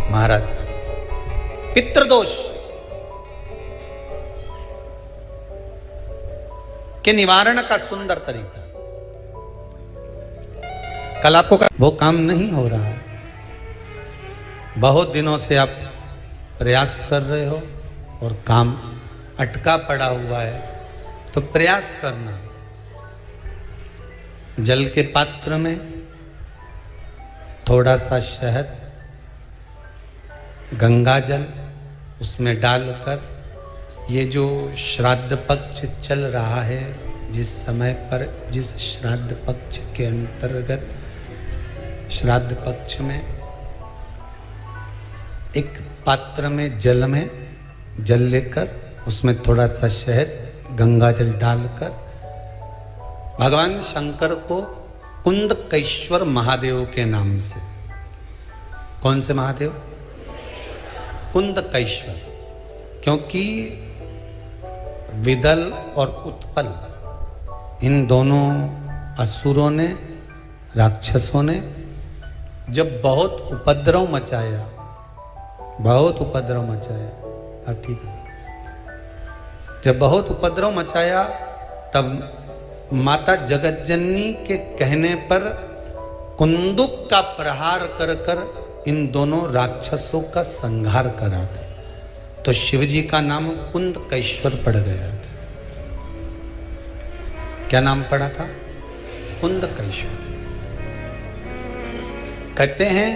महाराज, पितृदोष के निवारण का सुंदर तरीका। कल आपको वो काम नहीं हो रहा है, बहुत दिनों से आप प्रयास कर रहे हो और काम अटका पड़ा हुआ है, तो प्रयास करना। जल के पात्र में थोड़ा सा शहद, गंगा जल उसमें डालकर, ये जो श्राद्ध पक्ष चल रहा है, जिस समय पर जिस श्राद्ध पक्ष के अंतर्गत श्राद्ध पक्ष में एक पात्र में जल लेकर उसमें थोड़ा सा शहद, गंगा जल डालकर भगवान शंकर को कुंदकेश्वर महादेव के नाम से, कौन से महादेव? कुंदकेश्वर, क्योंकि विदल और उत्पल इन दोनों असुरों ने, राक्षसों ने जब बहुत उपद्रव मचाया, अब ठीक है, जब बहुत उपद्रव मचाया, तब माता जगतजननी के कहने पर कुंदुक का प्रहार कर कर इन दोनों राक्षसों का संहार करा था। तो शिवजी का नाम कुंदकेश्वर पड़ गया था। क्या नाम पड़ा था? कुंदकेश्वर। कहते हैं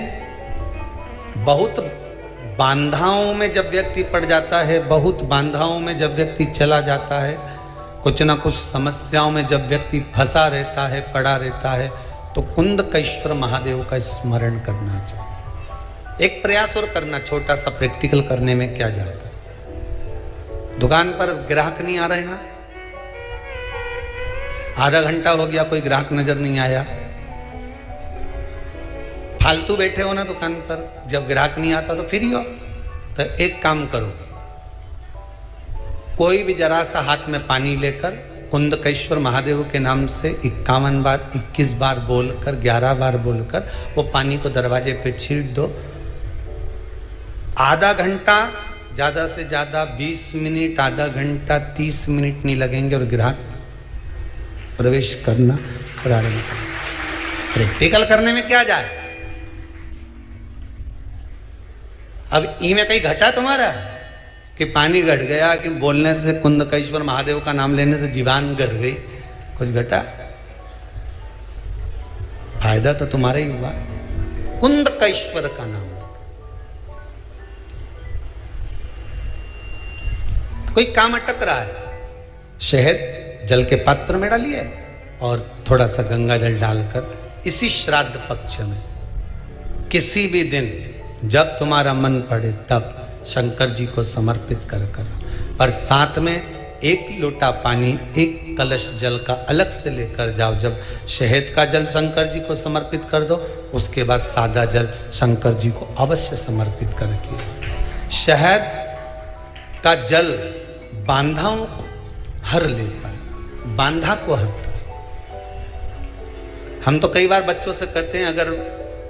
बहुत बांधाओं में जब व्यक्ति पड़ जाता है, बहुत बांधाओं में जब व्यक्ति चला जाता है, कुछ ना कुछ समस्याओं में जब व्यक्ति फंसा रहता है, पड़ा रहता है, तो कुंदकेश्वर महादेव का स्मरण करना चाहिए। एक प्रयास और करना, छोटा सा प्रैक्टिकल करने में क्या जाता है। दुकान पर ग्राहक नहीं आ रहे ना, आधा घंटा हो गया, कोई ग्राहक नजर नहीं आया, फालतू बैठे हो ना दुकान पर, जब ग्राहक नहीं आता तो फ्री हो, तो एक काम करो, कोई भी जरा सा हाथ में पानी लेकर कुंदकेश्वर महादेव के नाम से 51 बार, 21 बार बोलकर, 11 बार बोलकर वो पानी को दरवाजे पे छीट दो। आधा घंटा, ज़्यादा से ज़्यादा 20 मिनट, आधा घंटा 30 मिनट नहीं लगेंगे और ग्राहक प्रवेश करना प्रारंभ करें। प्रैक्टिकल करने में क्या जाए। अब ई में कहीं घटा तुम्हारा कि पानी घट गया, कि बोलने से, कुंदकेश्वर महादेव का नाम लेने से जीवान घट गई, कुछ घटा? फायदा तो तुम्हारा ही हुआ। कुंदकेश्वर का नाम, कोई काम अटक रहा है, शहद जल के पात्र में डालिए और थोड़ा सा गंगा जल डालकर इसी श्राद्ध पक्ष में किसी भी दिन जब तुम्हारा मन पड़े तब शंकर जी को समर्पित कर और साथ में एक लोटा पानी, एक कलश जल का अलग से लेकर जाओ। जब शहद का जल शंकर जी को समर्पित कर दो, उसके बाद सादा जल शंकर जी को अवश्य समर्पित करके। शहद का जल बांधाओं को हर लेता है, बांधा को हरता है। हम तो कई बार बच्चों से कहते हैं, अगर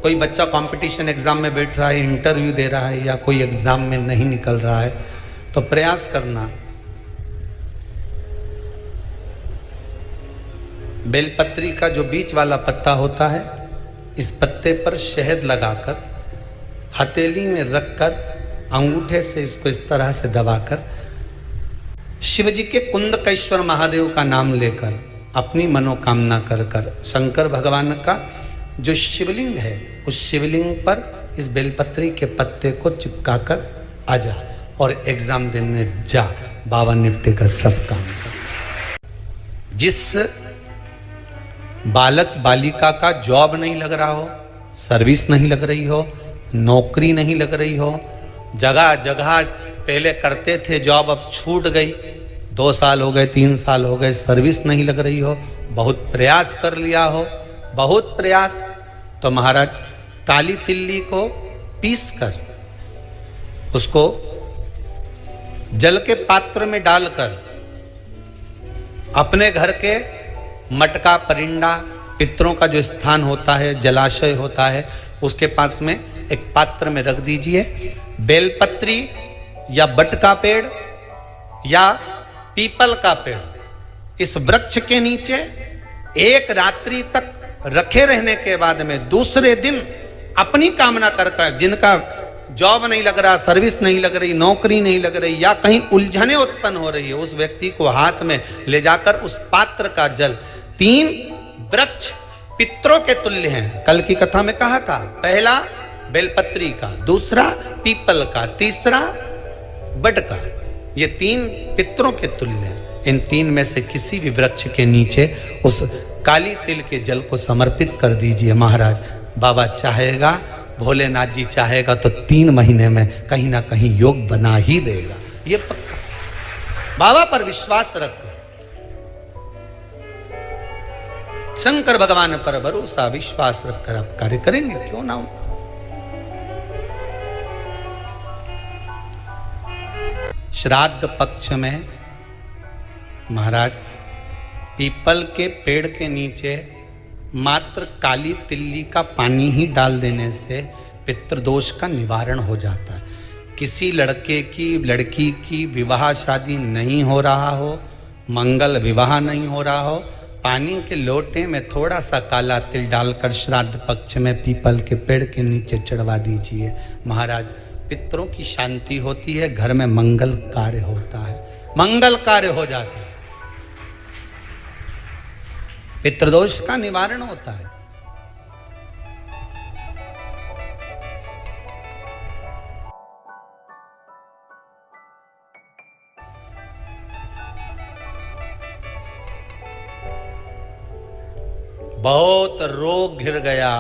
कोई बच्चा कंपटीशन एग्जाम में बैठ रहा है, इंटरव्यू दे रहा है, या कोई एग्जाम में नहीं निकल रहा है, तो प्रयास करना, बेलपत्री का जो बीच वाला पत्ता होता है, इस पत्ते पर शहद लगाकर हथेली में रखकर अंगूठे से इसको इस तरह से दबाकर शिवजी के कुंदकेश्वर महादेव का नाम लेकर अपनी मनोकामना कर शंकर भगवान का जो शिवलिंग है, उस शिवलिंग पर इस बेलपत्री के पत्ते को चिपकाकर आ जा और एग्जाम देने जा, बाबा निपटे का सब काम कर। जिस बालक बालिका का जॉब नहीं लग रहा हो, सर्विस नहीं लग रही हो, नौकरी नहीं लग रही हो, जगह जगह पहले करते थे जॉब, अब छूट गई, 2 साल हो गए, 3 साल हो गए, सर्विस नहीं लग रही हो, बहुत प्रयास कर लिया हो, बहुत प्रयास, तो महाराज काली तिल्ली को पीस कर उसको जल के पात्र में डालकर अपने घर के मटका, परिंडा, पितरों का जो स्थान होता है, जलाशय होता है, उसके पास में एक पात्र में रख दीजिए। बेलपत्री या बट का पेड़ या पीपल का पेड़, इस वृक्ष के नीचे एक रात्रि तक रखे रहने के बाद में दूसरे दिन अपनी कामना कर, जिनका जॉब नहीं लग रहा, सर्विस नहीं लग रही, नौकरी नहीं लग रही या कहीं उलझने उत्पन्न हो रही है, उस व्यक्ति को हाथ में ले जाकर उस पात्र का जल, 3 वृक्ष पितरों के तुल्य हैं। कल की कथा में कहा था, पहला बेलपत्री का, दूसरा पीपल का, तीसरा बट का, ये 3 पितरों के तुल्य हैं। इन 3 में से किसी भी वृक्ष के नीचे उस काली तिल के जल को समर्पित कर दीजिए। महाराज बाबा चाहेगा, भोलेनाथ जी चाहेगा तो 3 महीने में कहीं ना कहीं योग बना ही देगा, ये पक्का। बाबा पर विश्वास रखो, शंकर भगवान पर भरोसा विश्वास रखकर आप कार्य करेंगे, क्यों ना हो। श्राद्ध पक्ष में महाराज पीपल के पेड़ के नीचे मात्र काली तिल्ली का पानी ही डाल देने से पितृदोष का निवारण हो जाता है। किसी लड़के की लड़की की विवाह शादी नहीं हो रहा हो, मंगल विवाह नहीं हो रहा हो, पानी के लोटे में थोड़ा सा काला तिल डालकर श्राद्ध पक्ष में पीपल के पेड़ के नीचे चढ़वा दीजिए। महाराज पितरों की शांति होती है, घर में मंगल कार्य होता है, मंगल कार्य हो जाता है, पितृदोष का निवारण होता है। बहुत रोग घिर गया,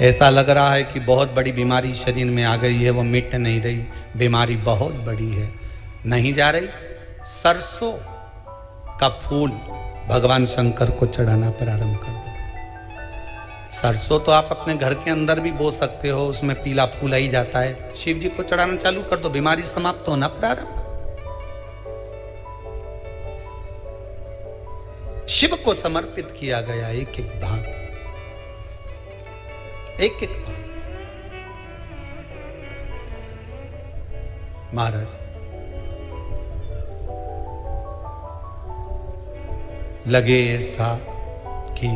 ऐसा लग रहा है कि बहुत बड़ी बीमारी शरीर में आ गई है, वो मिट नहीं रही, बीमारी बहुत बड़ी है, नहीं जा रही। सरसों का फूल भगवान शंकर को चढ़ाना प्रारंभ कर दो। सरसों तो आप अपने घर के अंदर भी बो सकते हो, उसमें पीला फूल ही जाता है, शिव जी को चढ़ाना चालू कर दो, बीमारी समाप्त होना प्रारंभ। शिव को समर्पित किया गया एक एक भाग, एक एक भाग। महाराज लगे ऐसा कि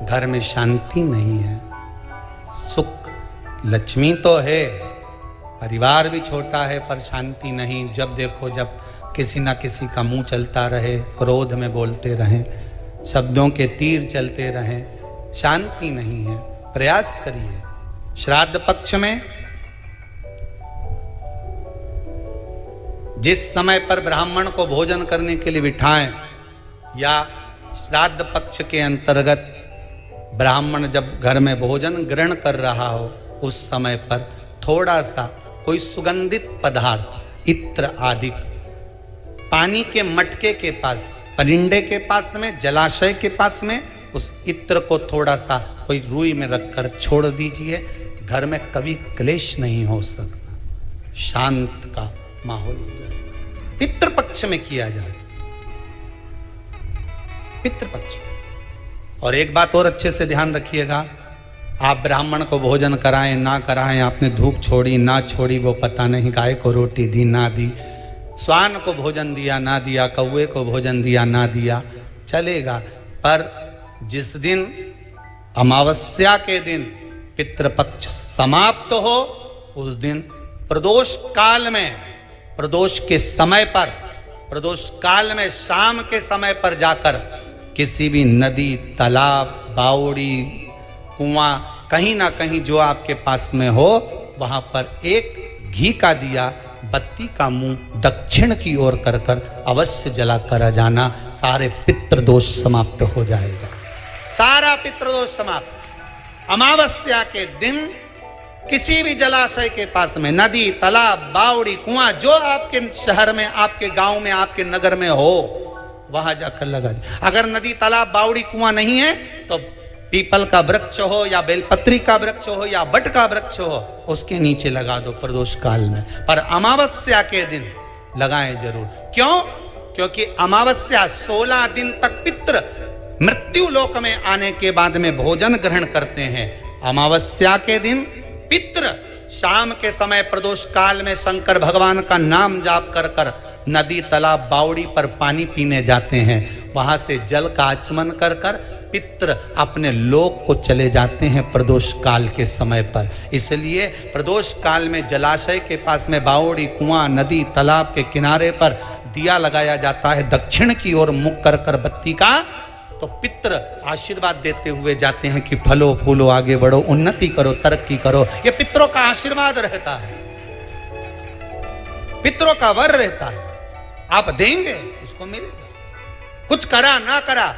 घर में शांति नहीं है, सुख लक्ष्मी तो है, परिवार भी छोटा है पर शांति नहीं, जब देखो जब किसी ना किसी का मुंह चलता रहे, क्रोध में बोलते रहें, शब्दों के तीर चलते रहें, शांति नहीं है। प्रयास करिए श्राद्ध पक्ष में जिस समय पर ब्राह्मण को भोजन करने के लिए बिठाएं या श्राद्ध पक्ष के अंतर्गत ब्राह्मण जब घर में भोजन ग्रहण कर रहा हो, उस समय पर थोड़ा सा कोई सुगंधित पदार्थ, इत्र आदि, पानी के मटके के पास, परिंडे के पास में, जलाशय के पास में उस इत्र को थोड़ा सा कोई रुई में रखकर छोड़ दीजिए। घर में कभी क्लेश नहीं हो सकता, शांत का माहौल हो जाए। पितृपक्ष में किया जाए, पितृपक्ष। और एक बात और अच्छे से ध्यान रखिएगा, आप ब्राह्मण को भोजन कराएं ना कराएं, आपने धूप छोड़ी ना छोड़ी वो पता नहीं, गाय को रोटी दी ना दी, स्वान को भोजन दिया ना दिया, कौवे को भोजन दिया ना दिया, चलेगा। पर जिस दिन अमावस्या के दिन पितृपक्ष समाप्त हो, उस दिन प्रदोष काल में, प्रदोष के समय पर, प्रदोष काल में शाम के समय पर जाकर किसी भी नदी, तालाब, बावड़ी, कुआं, कहीं ना कहीं जो आपके पास में हो, वहां पर एक घी का दिया, बत्ती का मुंह दक्षिण की ओर कर कर अवश्य जला कर जाना, सारे पितृदोष समाप्त हो जाएगा, सारा पितृदोष समाप्त। अमावस्या के दिन किसी भी जलाशय के पास में, नदी, तालाब, बावड़ी, कुआं, जो आपके शहर में, आपके गांव में, आपके नगर में हो, वहां जाकर लगा दी। अगर नदी, तालाब, बावड़ी, कुआं नहीं है तो पीपल का वृक्ष हो या बेलपत्री का वृक्ष हो या बट का वृक्ष हो, उसके नीचे लगा दो प्रदोष काल में। पर अमावस्या के दिन लगाएं जरूर। क्यों? क्योंकि अमावस्या 16 दिन तक पितृ मृत्यु लोक में आने के बाद में भोजन ग्रहण करते हैं, अमावस्या के दिन पितृ शाम के समय प्रदोष काल में शंकर भगवान का नाम जाप कर कर नदी तालाब बावड़ी पर पानी पीने जाते हैं। वहां से जल का आचमन कर कर पितृ अपने लोक को चले जाते हैं प्रदोष काल के समय पर। इसलिए प्रदोष काल में जलाशय के पास में बावड़ी, कुआं, नदी, तालाब के किनारे पर दिया लगाया जाता है दक्षिण की ओर मुख कर कर बत्ती का। तो पितृ आशीर्वाद देते हुए जाते हैं कि फलो फूलो, आगे बढ़ो, उन्नति करो, तरक्की करो। ये पितरों का आशीर्वाद रहता है, पितरों का वर रहता है। आप देंगे उसको मिलेगा, कुछ करा ना करा।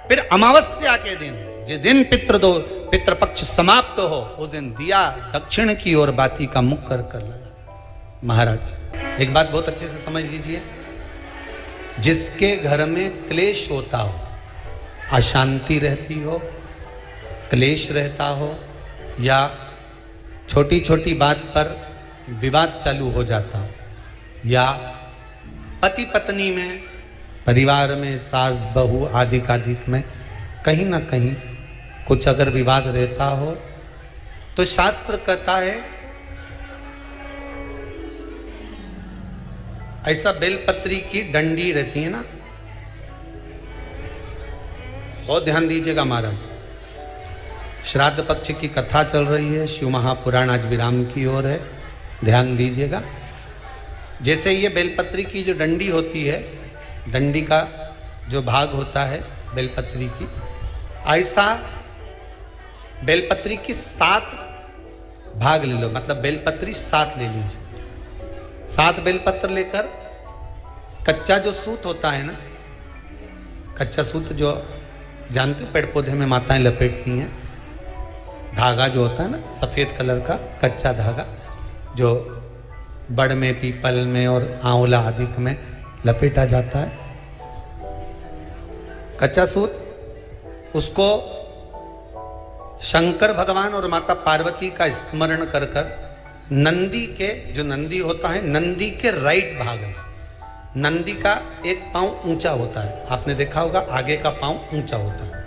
फिर अमावस्या के दिन, जिस दिन पितृपक्ष समाप्त हो, उस दिन दिया दक्षिण की ओर बाती का मुख कर कर लगा। महाराज एक बात बहुत अच्छे से समझ लीजिए, जिसके घर में क्लेश होता हो, अशांति रहती हो, क्लेश रहता हो, या छोटी छोटी बात पर विवाद चालू हो जाता हो, या पति पत्नी में, परिवार में, सास बहू आदि कादिक में कहीं ना कहीं कुछ अगर विवाद रहता हो, तो शास्त्र कहता है ऐसा बेलपत्री की डंडी रहती है ना, बहुत ध्यान दीजिएगा महाराज। श्राद्ध पक्ष की कथा चल रही है, शिव महापुराण आज विराम की ओर है, ध्यान दीजिएगा। जैसे ये बेलपत्री की जो डंडी होती है, डंडी का जो भाग होता है बेलपत्री की, ऐसा बेलपत्री की 7 भाग ले लो, मतलब बेलपत्री 7 ले लीजिए। 7 बेलपत्र लेकर कच्चा जो सूत होता है ना, कच्चा सूत जो जानते पेड़ पौधे में माताएं लपेटती हैं, धागा जो होता है ना सफ़ेद कलर का कच्चा धागा, जो बड़ में, पीपल में और आंवला आदि में लपेटा जाता है, कच्चा सूत, उसको शंकर भगवान और माता पार्वती का स्मरण कर कर नंदी के, जो नंदी होता है, नंदी के राइट भाग में, नंदी का एक पांव ऊंचा होता है, आपने देखा होगा आगे का पांव ऊंचा होता है,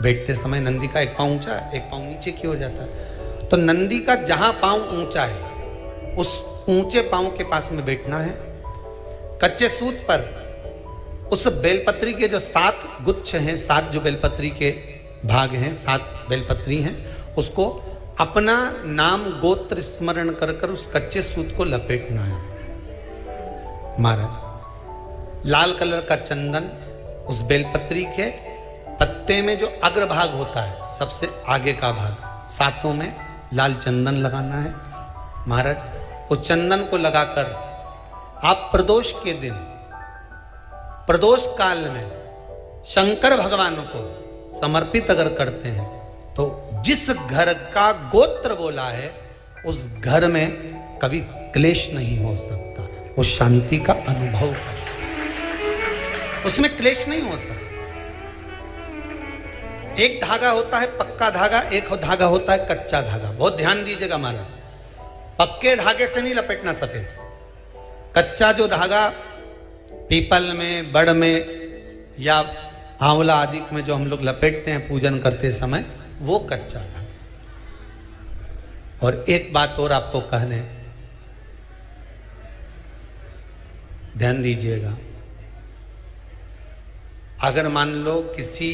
बैठते समय नंदी का एक पांव ऊंचा है, एक पांव नीचे की ओर जाता है। तो नंदी का जहां पांव ऊंचा है, उस ऊंचे पांव के पास में बैठना है। कच्चे सूत पर उस बेलपत्री के जो 7 गुच्छ हैं, 7 जो बेलपत्री के भाग हैं, 7 बेलपत्री हैं, उसको अपना नाम गोत्र स्मरण कर कर उस कच्चे सूत को लपेटना है। महाराज लाल कलर का चंदन उस बेलपत्री के पत्ते में जो अग्रभाग होता है, सबसे आगे का भाग, 7 में लाल चंदन लगाना है। महाराज उस चंदन को लगाकर आप प्रदोष के दिन, प्रदोष काल में शंकर भगवान को समर्पित अगर करते हैं, तो जिस घर का गोत्र बोला है उस घर में कभी क्लेश नहीं हो सकता, उस शांति का अनुभव कर, उसमें क्लेश नहीं हो सकता। एक धागा होता है पक्का धागा, एक धागा होता है कच्चा धागा। बहुत ध्यान दीजिएगा महाराज, पक्के धागे से नहीं लपेटना सफेद, कच्चा जो धागा पीपल में, बड़ में या आंवला आदि में जो हम लोग लपेटते हैं पूजन करते समय, वो कच्चा धागा। और एक बात और आपको कहने, ध्यान दीजिएगा, अगर मान लो किसी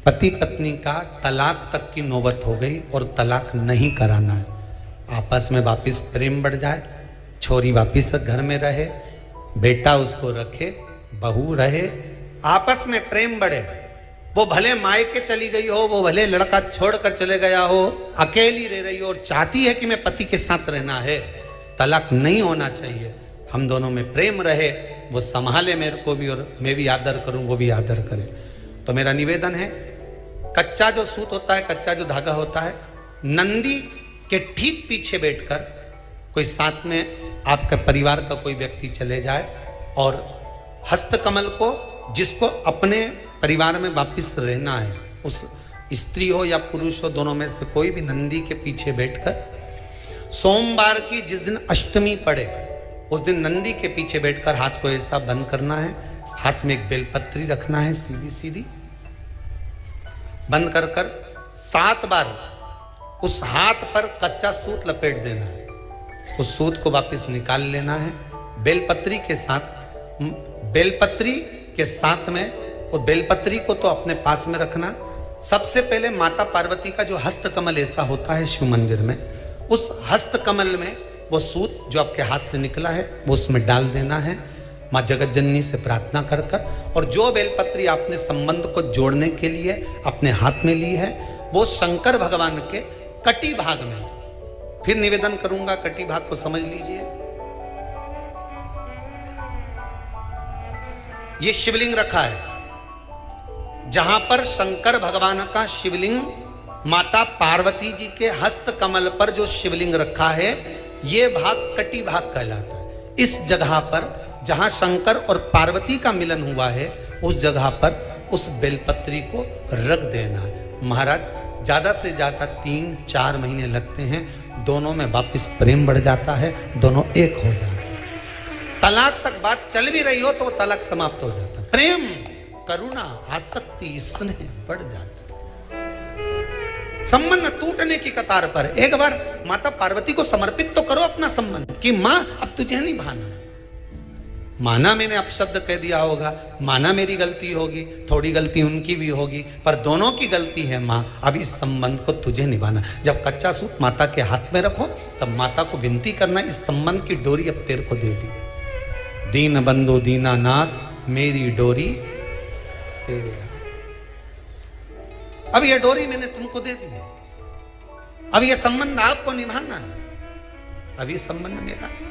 पति पत्नी का तलाक तक की नौबत हो गई और तलाक नहीं कराना है, आपस में वापिस प्रेम बढ़ जाए, छोरी वापिस घर में रहे, बेटा उसको रखे, बहू रहे, आपस में प्रेम बढ़े, वो भले मायके चली गई हो, वो भले लड़का छोड़कर चले गया हो, अकेली रह रही हो और चाहती है कि मैं पति के साथ रहना है, तलाक नहीं होना चाहिए, हम दोनों में प्रेम रहे, वो संभाले मेरे को भी और मैं भी आदर करूं, वो भी आदर करे। तो मेरा निवेदन है, कच्चा जो सूत होता है, कच्चा जो धागा होता है, नंदी के ठीक पीछे बैठकर कोई साथ में आपका परिवार का कोई व्यक्ति चले जाए और हस्तकमल को, जिसको अपने परिवार में वापिस रहना है, उस स्त्री हो या पुरुष हो, दोनों में से कोई भी नंदी के पीछे बैठकर सोमवार की जिस दिन अष्टमी पड़े उस दिन नंदी के पीछे बैठकर हाथ को ऐसा बंद करना है, हाथ में एक बेलपत्री रखना है, सीधी सीधी बंद कर कर 7 बार उस हाथ पर कच्चा सूत लपेट देना है, उस सूत को वापस निकाल लेना है। बेलपत्री के साथ में, और बेलपत्री को तो अपने पास में रखना। सबसे पहले माता पार्वती का जो हस्त कमल ऐसा होता है शिव मंदिर में, उस हस्त कमल में वो सूत जो आपके हाथ से निकला है वो उसमें डाल देना है, माँ जगत जननी से प्रार्थना कर कर। और जो बेलपत्री आपने संबंध को जोड़ने के लिए अपने हाथ में ली है वो शंकर भगवान के कटी भाग में, फिर निवेदन करूंगा, कटी भाग को समझ लीजिए। ये शिवलिंग रखा है, जहां पर शंकर भगवान का शिवलिंग, माता पार्वती जी के हस्त कमल पर जो शिवलिंग रखा है, ये भाग कटी भाग कहलाता है। इस जगह पर जहां शंकर और पार्वती का मिलन हुआ है, उस जगह पर उस बेलपत्री को रख देना है। महाराज ज्यादा से ज्यादा 3-4 महीने लगते हैं, दोनों में वापिस प्रेम बढ़ जाता है, दोनों एक हो जाते हैं। तलाक तक बात चल भी रही हो तो वो तलाक समाप्त हो जाता है। प्रेम, करुणा, आसक्ति, स्नेह बढ़ जाता है। संबंध टूटने की कतार पर एक बार माता पार्वती को समर्पित तो करो अपना संबंध कि मां अब तुझे नहीं भाना। माना मैंने अपशब्द कह दिया होगा, माना मेरी गलती होगी, थोड़ी गलती उनकी भी होगी, पर दोनों की गलती है मां, अब इस संबंध को तुझे निभाना। जब कच्चा सूत माता के हाथ में रखो तब माता को विनती करना, इस संबंध की डोरी अब तेरे को दे दी। दीन बंधु दीनानाथ मेरी डोरी तेरे हाथ। अब यह डोरी मैंने तुमको दे दी है, अब यह संबंध आपको निभाना है, अब ये संबंध मेरा नहीं।